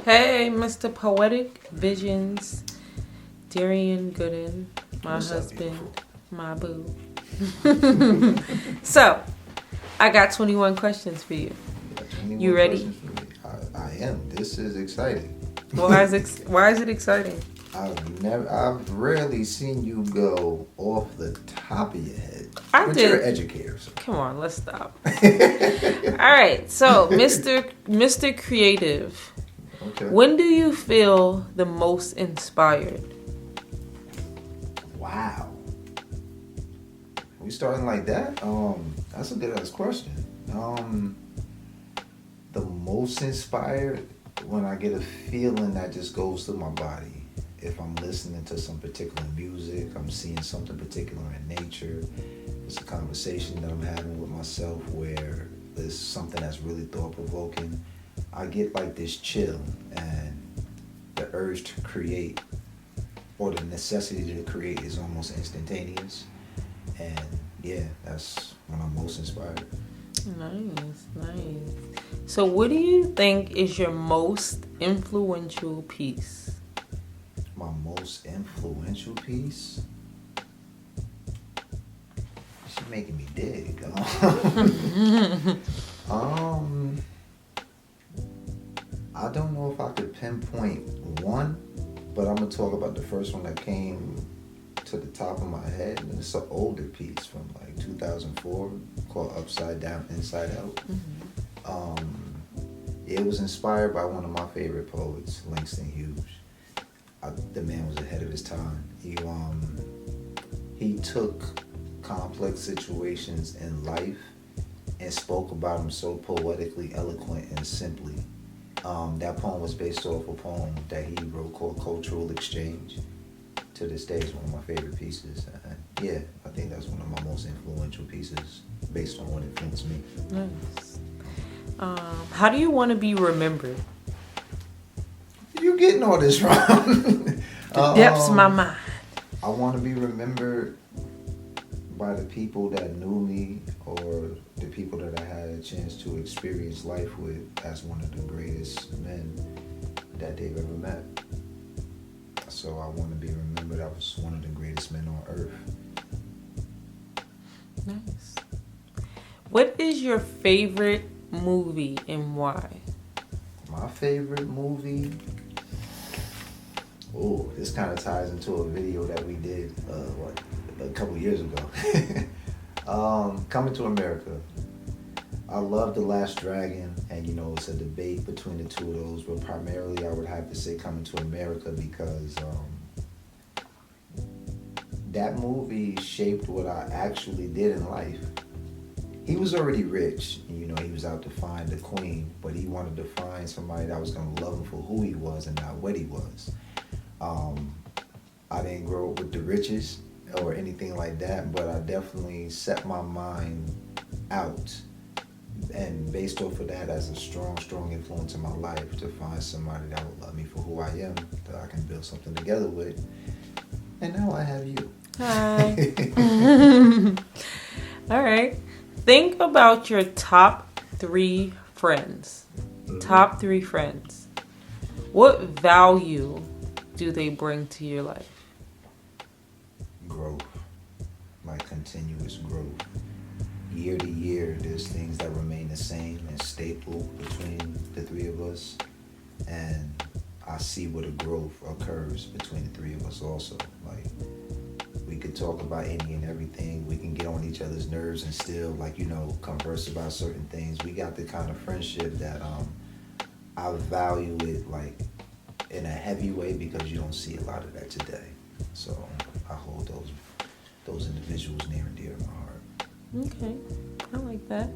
Hey, Mr. Poetic Visions, Darian Gooden, my What's up, husband, beautiful? my boo. So, I got 21 questions for you. You got 21 You ready? questions for me. I am. This is exciting. Why is it exciting? I've rarely seen you go off the top of your head. I But did. you're an educator, so. Come on, let's stop. All right, so Mr. Creative, Okay. when do you feel the most inspired? Wow. We starting like that? That's a good ass question. The most inspired when I get a feeling that just goes through my body. If I'm listening to some particular music, I'm seeing something particular in nature. It's a conversation that I'm having with myself where there's something that's really thought provoking. I get like this chill and the urge to create or the necessity to create is almost instantaneous. And yeah, that's when I'm most inspired. Nice. So, what do you think is your most influential piece? My most influential piece? She's making me dig. um, I don't know if I could pinpoint one, but I'm gonna talk about the first one that came to the top of my head, and it's an older piece from like 2004 called "Upside Down, Inside Out." It was inspired by one of my favorite poets, Langston Hughes. The man was ahead of his time. He took complex situations in life and spoke about them so poetically eloquent and simply. That poem was based off a poem that he wrote called Cultural Exchange. To this day, is one of my favorite pieces. Yeah, I think that's one of my most influential pieces based on what influenced me. Nice. How do you want to be remembered? You getting all this wrong? The depths of my mind. I want to be remembered by the people that knew me or the people that I had a chance to experience life with as one of the greatest men that they've ever met. So I want to be remembered as one of the greatest men on earth. Nice. What is your favorite movie and why? My favorite movie. Oh, this kind of ties into a video that we did a couple years ago. Coming to America. I love The Last Dragon, and it's a debate between the two of those, but primarily I would have to say Coming to America because that movie shaped what I actually did in life. He was already rich, and, he was out to find the queen, but he wanted to find somebody that was going to love him for who he was and not what he was. I didn't grow up with the riches or anything like that, but I definitely set my mind out and based off of that as a strong influence in my life to find somebody that will love me for who I am, that I can build something together with. And now I have you. Hi. All right. Think about your top 3 friends. Mm-hmm. Top 3 friends. What value do they bring to your life? Growth. Like continuous growth. Year to year, there's things that remain the same and staple between the 3 of us. And I see where the growth occurs between the 3 of us also. Like, we could talk about any and everything. We can get on each other's nerves and still, converse about certain things. We got the kind of friendship that I value it, like, in a heavy way because you don't see a lot of that today. So I hold those individuals near and dear to my heart. Okay. I like that.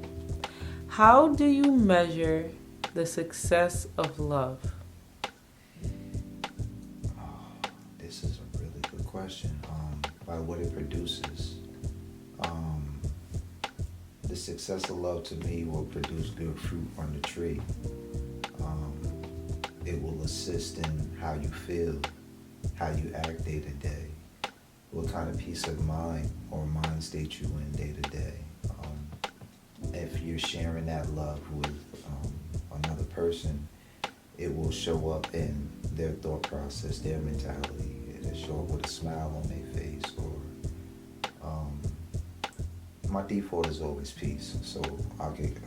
How do you measure the success of love? This is a really good question. By what it produces. The success of love to me will produce good fruit on the tree. It will assist in how you feel, how you act day to day, what kind of peace of mind or mind state you in day to day. If you're sharing that love with another person, it will show up in their thought process, their mentality. It'll show up with a smile on their face, or my default is always peace. So I'll get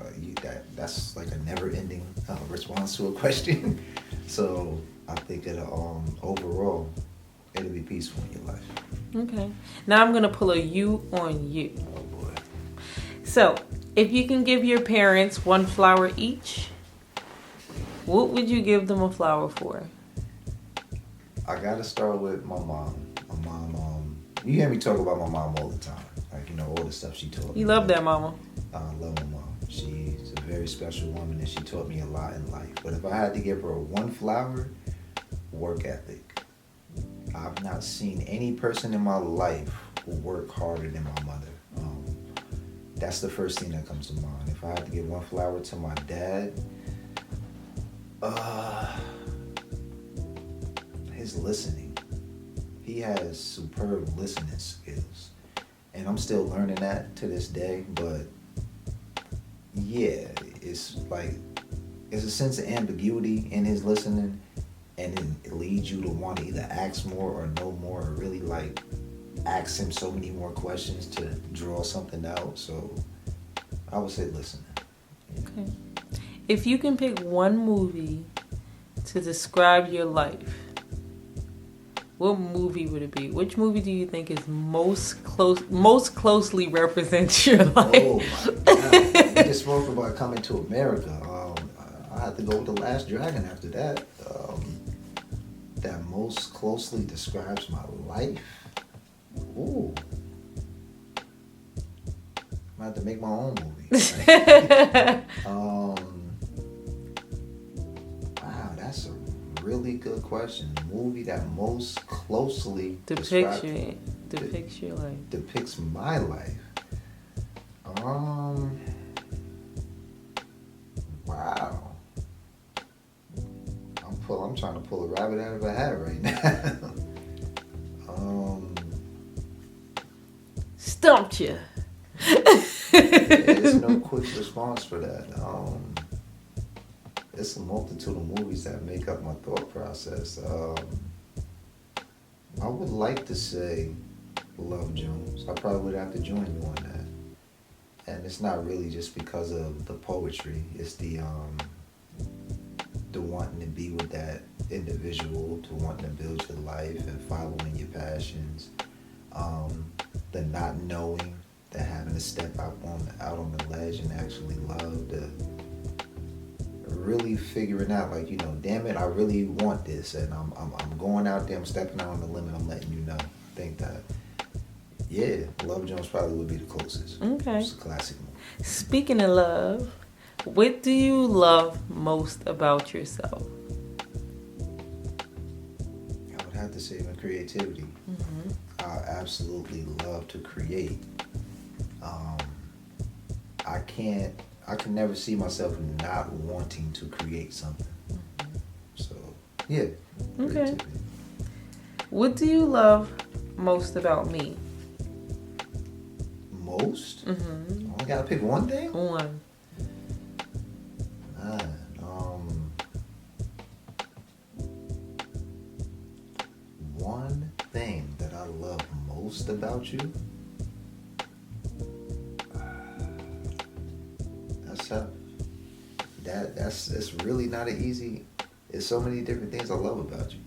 that's like a never-ending response to a question. So I think it'll overall it'll be peaceful in your life. Okay. Now I'm gonna pull a you on you. Oh boy. So, if you can give your parents one flower each, what would you give them a flower for? I gotta start with my mom. My mom, you hear me talk about my mom all the time. Like, you know, all the stuff she taught me. You love that mama. I love my mom. She's a very special woman and she taught me a lot in life. But if I had to give her one flower, work ethic. I've not seen any person in my life who worked harder than my mother. That's the first thing that comes to mind. If I had to give one flower to my dad, his listening. He has superb listening skills. And I'm still learning that to this day, but yeah, it's a sense of ambiguity in his listening, and it leads you to want to either ask more or know more, or really like ask him so many more questions to draw something out. So I would say listening. Okay. If you can pick one movie to describe your life, what movie would it be? Which movie do you think is most closely represents your life? Oh my God! We just spoke about Coming to America. I have to go with The Last Dragon after that. That most closely describes my life. Ooh, I have to make my own movie. Wow, that's a really good question. The movie that most closely depicts your life. Depicts my life. Wow. I'm trying to pull a rabbit out of a hat right now. Stumped you. There's no quick response for that. It's a multitude of movies that make up my thought process. I would like to say Love Jones. I probably would have to join you on that. And it's not really just because of the poetry. It's the wanting to be with that individual, to wanting to build your life and following your passions. The not knowing, the having to step out on the ledge and actually love, the really figuring out, like, you know, damn it, I really want this, and I'm going out there, I'm stepping out on the limit, I'm letting you know. I think that, yeah, Love Jones probably would be the closest. Okay. It's a classic movie. Speaking of love, what do you love most about yourself? I would have to say my creativity. Mm-hmm. I absolutely love to create. I can never see myself not wanting to create something. Mm-hmm. So, yeah. Okay. Creativity. What do you love most about me? Most? Mm-hmm. I only gotta pick one thing? One. One thing that I love most about you. That's tough. That's really not an easy. There's so many different things I love about you,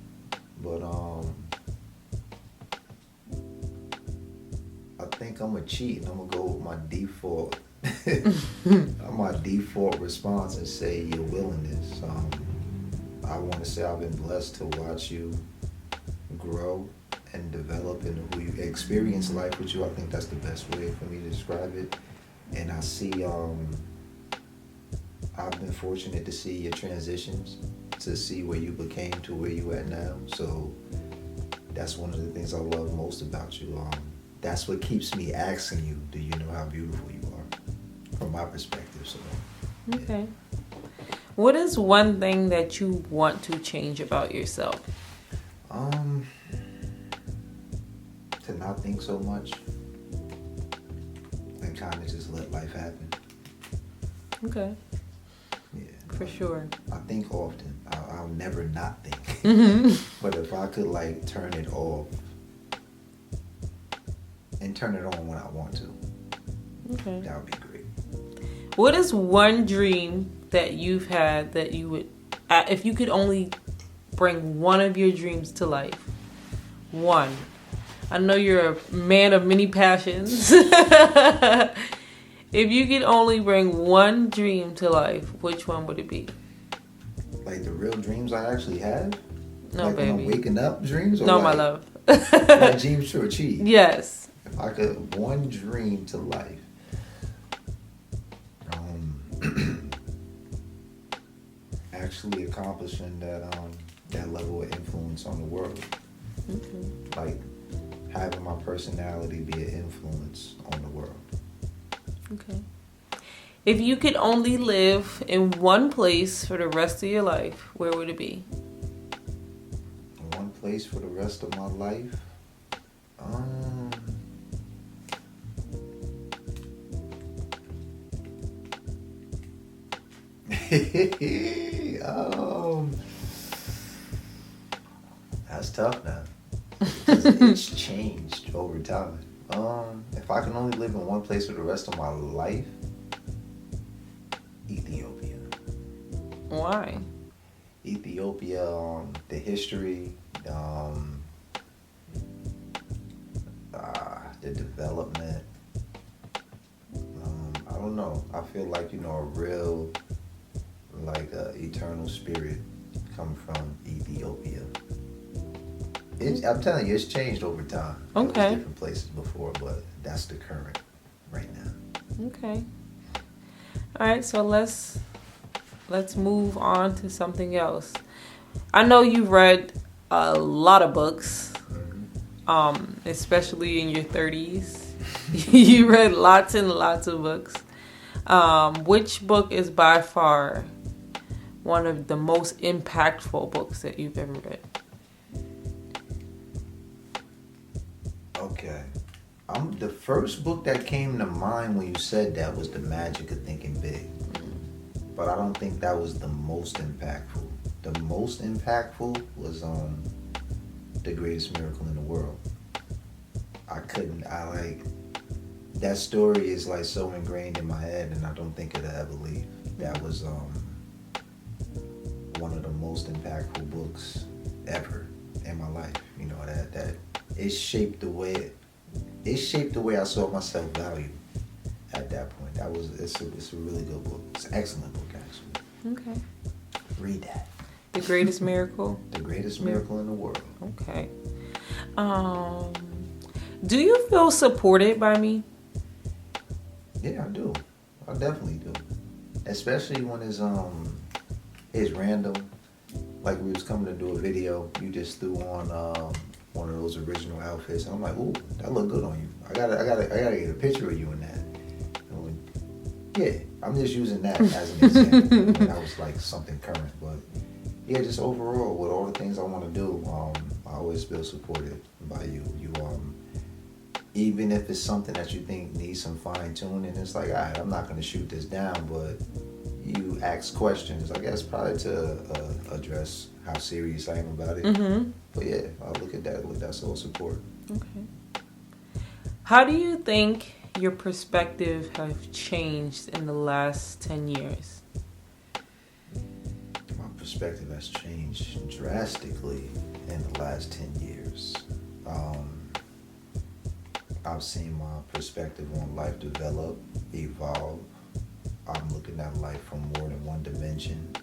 but I think I'm gonna cheat and I'm gonna go with my default. My default response and say your willingness. I want to say I've been blessed to watch you grow and develop and who you experience life with you. I think that's the best way for me to describe it. And I see, I've been fortunate to see your transitions, to see where you became to where you at now. So that's one of the things I love most about you. That's what keeps me asking you, do you know how beautiful you are? From my perspective, so. Okay. What is one thing that you want to change about yourself? To not think so much and kind of just let life happen. Okay. Yeah. For sure. I think often. I'll never not think. Mm-hmm. But if I could like turn it off and turn it on when I want to, Okay. that would be great. What is one dream that you've had that you would, if you could only bring one of your dreams to life? One. I know you're a man of many passions. If you could only bring one dream to life, which one would it be? Like the real dreams I actually have? No, like baby. When I'm waking up dreams? Or No, like, my love. like dreams to achieve? Yes. If I could, one dream to life. Actually accomplishing that level of influence on the world. Okay. Like having my personality be an influence on the world. Okay. If you could only live in one place for the rest of your life, where would it be? One place for the rest of my life. That's tough now. Because it's changed over time. If I can only live in one place for the rest of my life, Ethiopia. Why? Ethiopia, the history, the development. I don't know. I feel like, a real, like, eternal spirit come from Ethiopia. I'm telling you, it's changed over time. Okay. There was different places before, but that's the current right now. Okay. All right, so let's move on to something else. I know you've read a lot of books, especially in your 30s. You read lots and lots of books. Which book is by far one of the most impactful books that you've ever read? Okay. The first book that came to mind when you said that was The Magic of Thinking Big. But I don't think that was the most impactful. The most impactful was The Greatest Miracle in the World. That story is like so ingrained in my head, and I don't think it'll ever leave. That was one of the most impactful books ever in my life. That it shaped the way I saw myself valued at that point. It's a really good book. It's an excellent book, actually. Okay. Read that. The Greatest Miracle? The Greatest Miracle in the World. Okay. Do you feel supported by me? Yeah, I do. I definitely do. Especially when it's random. Like we was coming to do a video, you just threw on one of those original outfits, and I'm like, ooh, that look good on you. I gotta get a picture of you in that. Yeah, I'm just using that as an example. That was like something current, but yeah, just overall with all the things I want to do, I always feel supported by you. Even if it's something that you think needs some fine tuning, it's like, all right, I'm not going to shoot this down, but you ask questions, I guess, probably to address how serious I am about it. Mm-hmm. But yeah, I look at that with that sort of support. Okay. How do you think your perspective have changed in the last 10 years? My perspective has changed drastically in the last 10 years. I've seen my perspective on life develop, evolve. I'm looking at life from more than one dimension.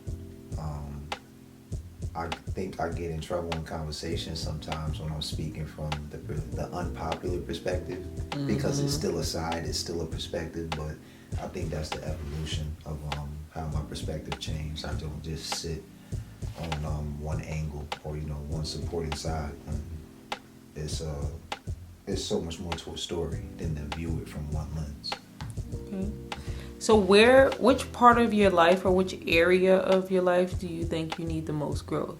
I think I get in trouble in conversations sometimes when I'm speaking from the unpopular perspective, because it's still a side, it's still a perspective, but I think that's the evolution of how my perspective changed. I don't just sit on one angle or one supporting side. It's so much more to a story than to view it from one lens. Okay. So which part of your life or which area of your life do you think you need the most growth?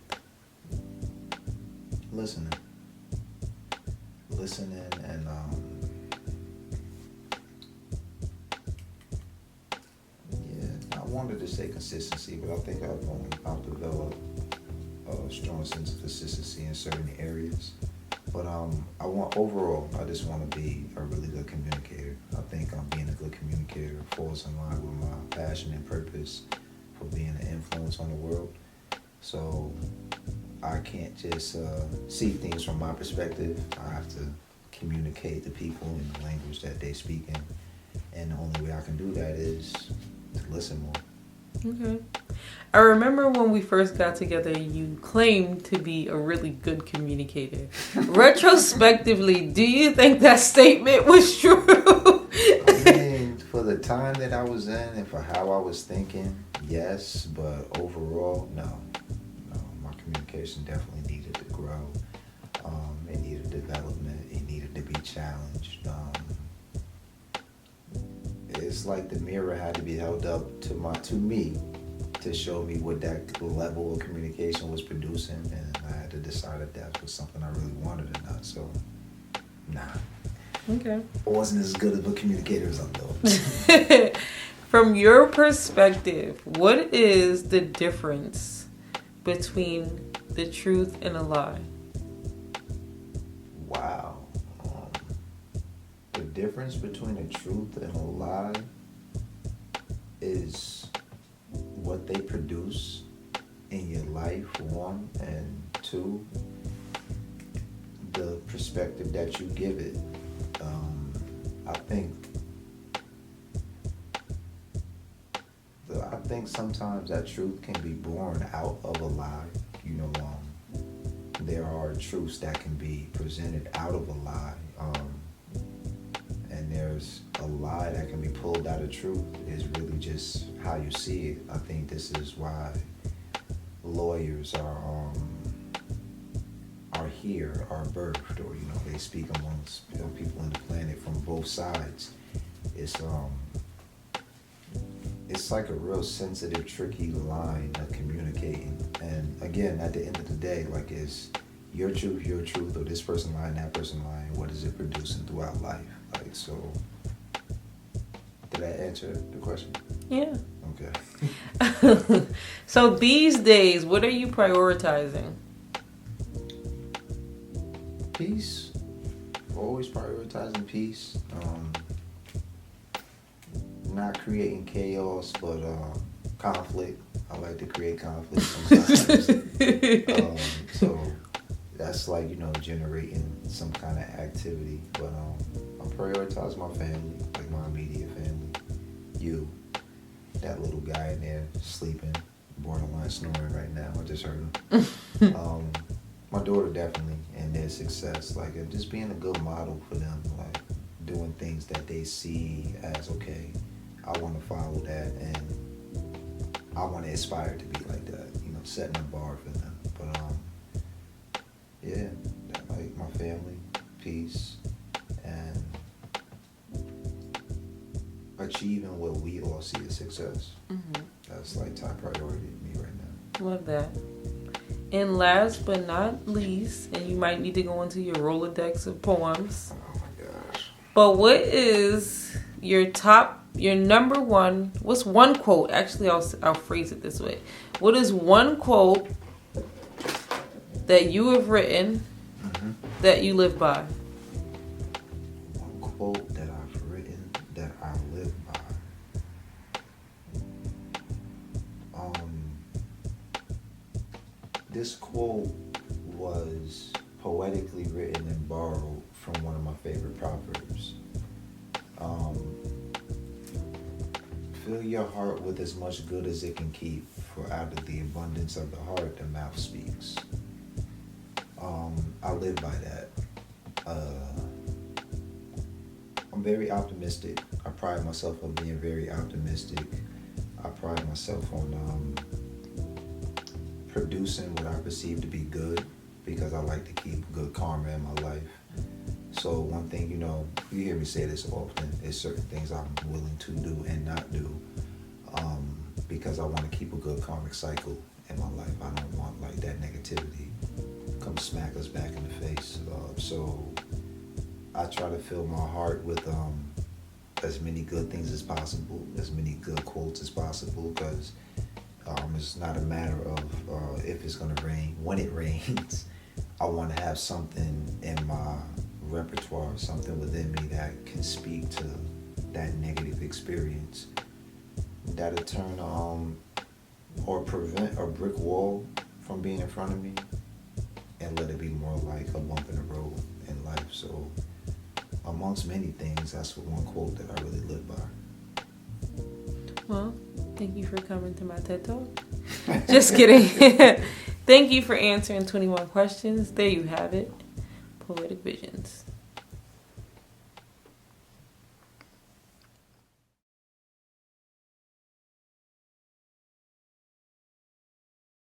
Listening and I wanted to say consistency, but I think I've developed a strong sense of consistency in certain areas. But I just want to be a really good communicator. I think being a good communicator falls in line with my passion and purpose for being an influence on the world. So I can't just see things from my perspective. I have to communicate to people in the language that they speak in. And the only way I can do that is to listen more. Okay. I remember when we first got together, you claimed to be a really good communicator. Retrospectively, do you think that statement was true? I mean, for the time that I was in and for how I was thinking, yes, but overall, no. No, my communication definitely needed to grow. It needed development. It needed to be challenged. It's like the mirror had to be held up to me to show me what that level of communication was producing, and I had to decide if that was something I really wanted or not. So, nah. Okay. I wasn't as good of a communicator as I thought. From your perspective, what is the difference between the truth and a lie? Wow. The difference between a truth and a lie is what they produce in your life, one, and two, the perspective that you give it. I think sometimes that truth can be born out of a lie. You know, there are truths that can be presented out of a lie, and there's a lie that can be pulled out of truth. It's really just how you see it. I think this is why lawyers are here, are birthed, or they speak amongst people on the planet from both sides. It's like a real sensitive, tricky line of communicating. And again, at the end of the day, like, is your truth, or this person lying, that person lying? What is it producing throughout life? Like, so, did I answer the question? Yeah. Okay. So these days, what are you prioritizing? Peace. Always prioritizing peace. Not creating chaos, but conflict. I like to create conflict sometimes. So that's like, generating some kind of activity. But I prioritize my family, like my immediate family. You, that little guy in there sleeping, borderline snoring right now. I just heard him. My daughter definitely, and their success, like just being a good model for them, like doing things that they see as okay. I want to follow that, and I want to aspire to be like that. Setting a bar for them. But yeah, like my family, peace, and achieving what we all see as success. Mm-hmm. That's like top priority to me right now. Love that. And last but not least, and you might need to go into your Rolodex of poems. Oh my gosh. But what is your number one, what's one quote? Actually, I'll phrase it this way. What is one quote that you have written that you live by? One quote that I've written that I live by. This quote was poetically written and borrowed from one of my favorite proverbs. Fill your heart with as much good as it can keep, for out of the abundance of the heart, the mouth speaks. I live by that. I'm very optimistic. I pride myself on being very optimistic. I pride myself on producing what I perceive to be good, because I like to keep good karma in my life. So one thing, you hear me say this often, is certain things I'm willing to do and not do, because I want to keep a good karmic cycle in my life. I don't want like that negativity come smack us back in the face. So I try to fill my heart with as many good things as possible, as many good quotes as possible, because it's not a matter of if it's going to rain. When it rains, I want to have something in my repertoire, something within me that can speak to that negative experience. That'll turn or prevent a brick wall from being in front of me and let it be more like a bump in the road in life. So amongst many things, that's one quote that I really live by. Well, thank you for coming to my TED Talk. Just kidding. Thank you for answering 21 questions. There you have it. Poetic Visions.